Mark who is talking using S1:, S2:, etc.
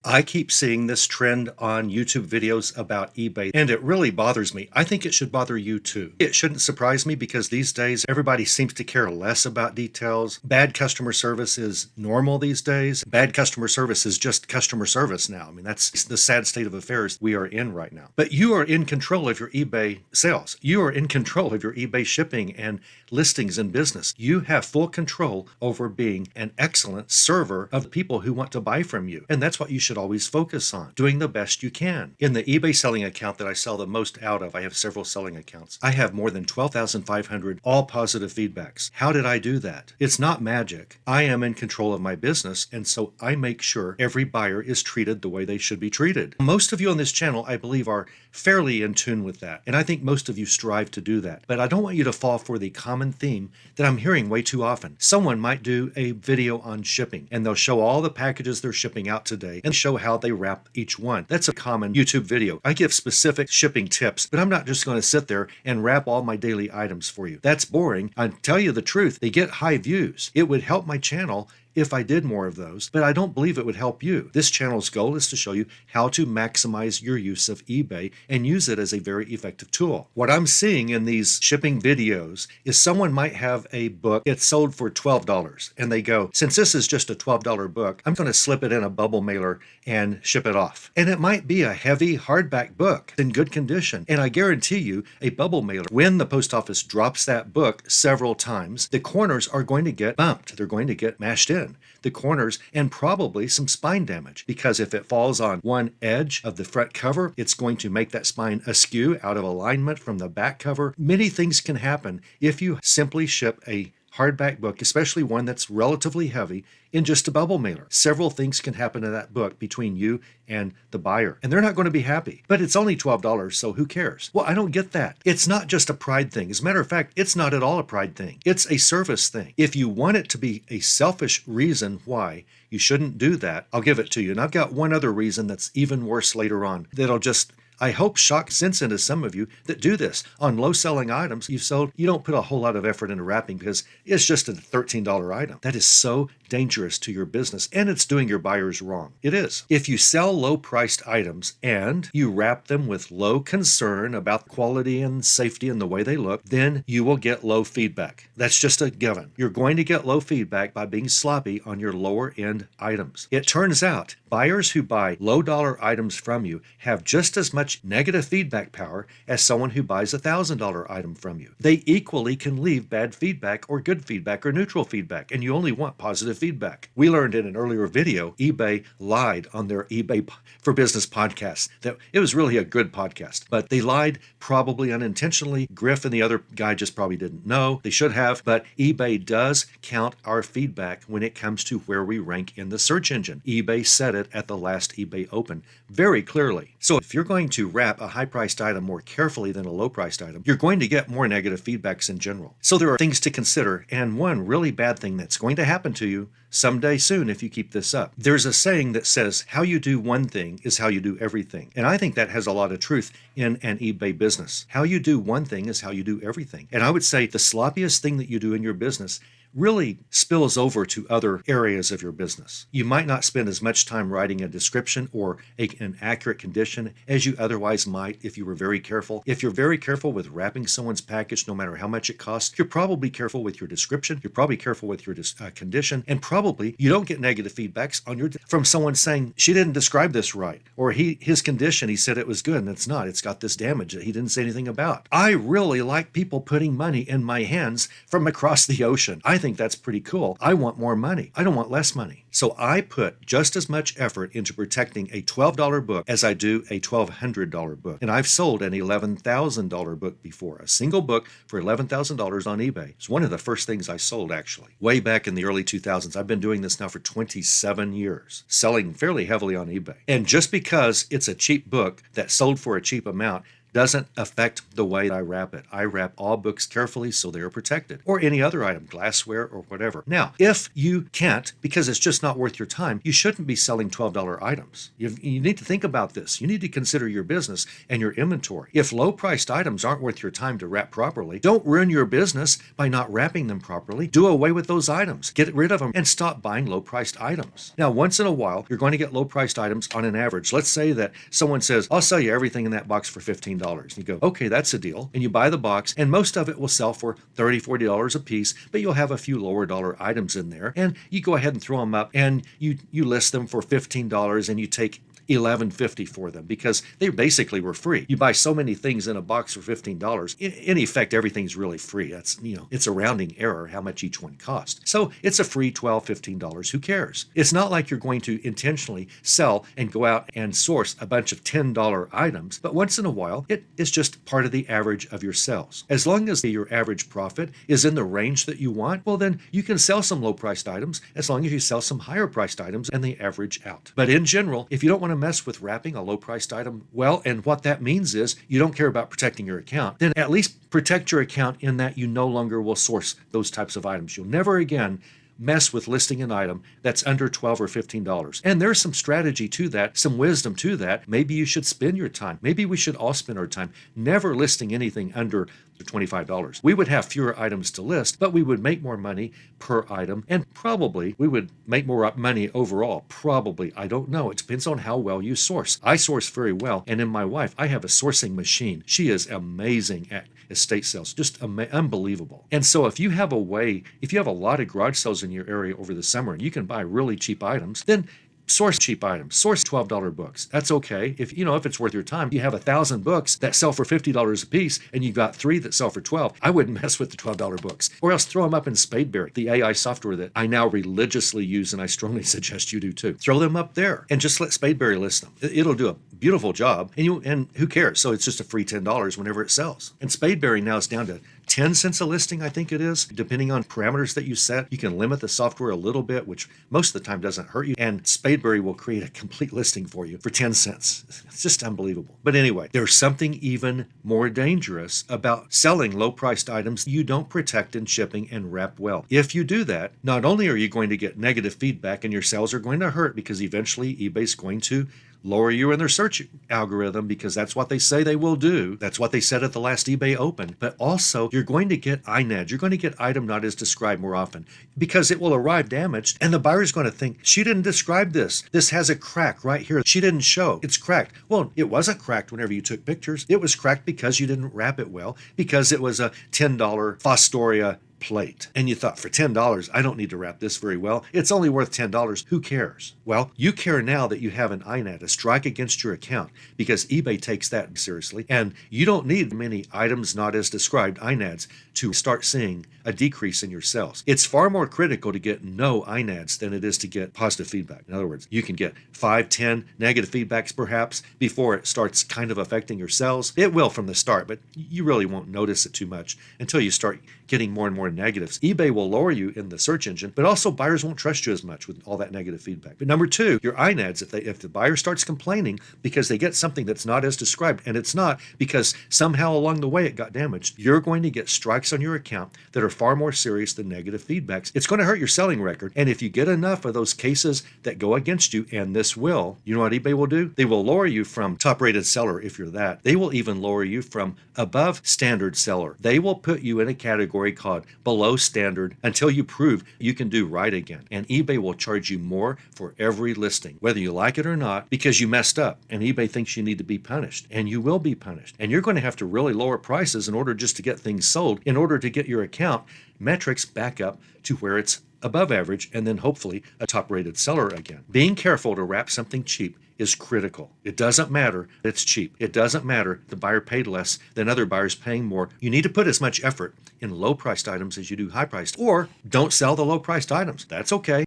S1: I keep seeing this trend on YouTube videos about eBay, and it really bothers me. I think it should bother you too. It shouldn't surprise me because these days everybody seems to care less about details. Bad customer service is normal these days. Bad customer service is just customer service now. I mean, that's the sad state of affairs we are in right now. But you are in control of your eBay sales. You are in control of your eBay shipping and listings and business. You have full control over being an excellent server of the people who want to buy from you. And that's what you should always focus on, doing the best you can. In the eBay selling account that I sell the most out of, I have several selling accounts. I have more than 12,500 all positive feedbacks. How did I do that? It's not magic. I am in control of my business, and so I make sure every buyer is treated the way they should be treated. Most of you on this channel, I believe, are fairly in tune with that, and I think most of you strive to do that. But I don't want you to fall for the common theme that I'm hearing way too often. Someone might do a video on shipping, and they'll show all the packages they're shipping out today and show how they wrap each one. That's a common YouTube video. I give specific shipping tips, but I'm not just going to sit there and wrap all my daily items for you. That's boring. I tell you the truth, they get high views. It would help my channel if I did more of those, but I don't believe it would help you. This channel's goal is to show you how to maximize your use of eBay and use it as a very effective tool. What I'm seeing in these shipping videos is someone might have a book, it's sold for $12, and they go, since this is just a $12 book, I'm going to slip it in a bubble mailer and ship it off. And it might be a heavy hardback book in good condition. And I guarantee you, a bubble mailer, when the post office drops that book several times, the corners are going to get bumped. They're going to get mashed in. The corners, and probably some spine damage, because if it falls on one edge of the front cover, it's going to make that spine askew, out of alignment from the back cover. Many things can happen if you simply ship a hardback book, especially one that's relatively heavy, in just a bubble mailer. Several things can happen to that book between you and the buyer, and they're not going to be happy. But it's only $12, so who cares? Well, I don't get that. It's not just a pride thing. As a matter of fact, it's not at all a pride thing. It's a service thing. If you want it to be a selfish reason why you shouldn't do that, I'll give it to you. And I've got one other reason that's even worse later on that'll just, I hope, shock sense into some of you that do this. On low-selling items you've sold, you don't put a whole lot of effort into wrapping because it's just a $13 item. That is so dangerous to your business, and it's doing your buyers wrong. It is. If you sell low-priced items and you wrap them with low concern about quality and safety and the way they look, then you will get low feedback. That's just a given. You're going to get low feedback by being sloppy on your lower-end items. It turns out buyers who buy low-dollar items from you have just as much negative feedback power as someone who buys a $1,000 item from you. They equally can leave bad feedback or good feedback or neutral feedback, and you only want positive feedback. We learned in an earlier video, eBay lied on their eBay for Business podcast. That it was really a good podcast, but they lied probably unintentionally. Griff and the other guy just probably didn't know. They should have, but eBay does count our feedback when it comes to where we rank in the search engine. eBay said it at the last eBay Open very clearly. So if you're going to wrap a high-priced item more carefully than a low-priced item, you're going to get more negative feedbacks in general. So there are things to consider, and one really bad thing that's going to happen to you someday soon if you keep this up. There's a saying that says, how you do one thing is how you do everything. And I think that has a lot of truth in an eBay business. How you do one thing is how you do everything. And I would say the sloppiest thing that you do in your business really spills over to other areas of your business. You might not spend as much time writing a description or an accurate condition as you otherwise might if you were very careful. If you're very careful with wrapping someone's package, no matter how much it costs, you're probably careful with your description, you're probably careful with your condition, and probably you don't get negative feedbacks on from someone saying, she didn't describe this right, or his condition, he said it was good, and it's not. It's got this damage that he didn't say anything about. I really like people putting money in my hands from across the ocean. I think that's pretty cool. I want more money. I don't want less money. So I put just as much effort into protecting a $12 book as I do a $1,200 book. And I've sold an $11,000 book before. A single book for $11,000 on eBay. It's one of the first things I sold, actually. Way back in the early 2000s. I've been doing this now for 27 years, selling fairly heavily on eBay. And just because it's a cheap book that sold for a cheap amount doesn't affect the way I wrap it. I wrap all books carefully so they are protected, or any other item, glassware or whatever. Now, if you can't, because it's just not worth your time, you shouldn't be selling $12 items. You need to think about this. You need to consider your business and your inventory. If low-priced items aren't worth your time to wrap properly, don't ruin your business by not wrapping them properly. Do away with those items. Get rid of them and stop buying low-priced items. Now, once in a while, you're going to get low-priced items on an average. Let's say that someone says, I'll sell you everything in that box for $15. And you go, okay, that's a deal. And you buy the box, and most of it will sell for $30, $40 a piece, but you'll have a few lower dollar items in there. And you go ahead and throw them up, and you list them for $15, and you take $11.50 for them because they basically were free. You buy so many things in a box for $15. In effect, everything's really free. That's, it's a rounding error how much each one cost. So it's a free $12, $15. Who cares? It's not like you're going to intentionally sell and go out and source a bunch of $10 items, but once in a while, it is just part of the average of your sales. As long as your average profit is in the range that you want, well, then you can sell some low-priced items as long as you sell some higher-priced items and they average out. But in general, if you don't want to mess with wrapping a low-priced item well, and what that means is you don't care about protecting your account, then at least protect your account in that you no longer will source those types of items. You'll never again mess with listing an item that's under $12 or $15. And there's some strategy to that, some wisdom to that. Maybe you should spend your time. Maybe we should all spend our time never listing anything under $25. We would have fewer items to list, but we would make more money per item, and probably we would make more money overall. Probably. I don't know. It depends on how well you source. I source very well, and in my wife, I have a sourcing machine. She is amazing at estate sales, just unbelievable. And so if you have a lot of garage sales in your area over the summer and you can buy really cheap items, then source cheap items. Source $12 books. That's okay. If it's worth your time, you have 1,000 books that sell for $50 a piece and you got 3 that sell for $12. I wouldn't mess with the $12 books. Or else throw them up in Spadeberry, the AI software that I now religiously use, and I strongly suggest you do too. Throw them up there and just let Spadeberry list them. It'll do a beautiful job, and who cares? So it's just a free $10 whenever it sells. And Spadeberry now is down to 10 cents a listing, I think it is. Depending on parameters that you set, you can limit the software a little bit, which most of the time doesn't hurt you. And Spadeberry will create a complete listing for you for 10 cents. It's just unbelievable. But anyway, there's something even more dangerous about selling low-priced items you don't protect in shipping and wrap well. If you do that, not only are you going to get negative feedback and your sales are going to hurt because eventually eBay's going to lower you in their search algorithm because that's what they say they will do. That's what they said at the last eBay Open. But also, you're going to get INADs. You're going to get item not as described more often because it will arrive damaged and the buyer's going to think, she didn't describe this. This has a crack right here. She didn't show. It's cracked. Well, it wasn't cracked whenever you took pictures. It was cracked because you didn't wrap it well, because it was a $10 Fostoria plate. And you thought, for $10, I don't need to wrap this very well. It's only worth $10. Who cares? Well, you care now that you have an INAD, a strike against your account, because eBay takes that seriously. And you don't need many items not as described, INADs, to start seeing a decrease in your sales. It's far more critical to get no INADs than it is to get positive feedback. In other words, you can get 5, 10 negative feedbacks perhaps before it starts kind of affecting your sales. It will from the start, but you really won't notice it too much until you start getting more and more negatives. eBay will lower you in the search engine, but also buyers won't trust you as much with all that negative feedback. But number 2, your INADs, if the buyer starts complaining because they get something that's not as described, and it's not because somehow along the way it got damaged, you're going to get strikes on your account that are far more serious than negative feedbacks. It's going to hurt your selling record. And if you get enough of those cases that go against you, and this will, you know what eBay will do? They will lower you from top-rated seller if you're that. They will even lower you from above standard seller. They will put you in a category called below standard until you prove you can do right again. And eBay will charge you more for every listing, whether you like it or not, because you messed up. And eBay thinks you need to be punished. And you will be punished. And you're going to have to really lower prices in order just to get things sold, in order to get your account metrics back up to where it's above average, and then hopefully a top-rated seller again. Being careful to wrap something cheap is critical. It doesn't matter that it's cheap. It doesn't matter the buyer paid less than other buyers paying more. You need to put as much effort in low-priced items as you do high-priced, or don't sell the low-priced items. That's okay.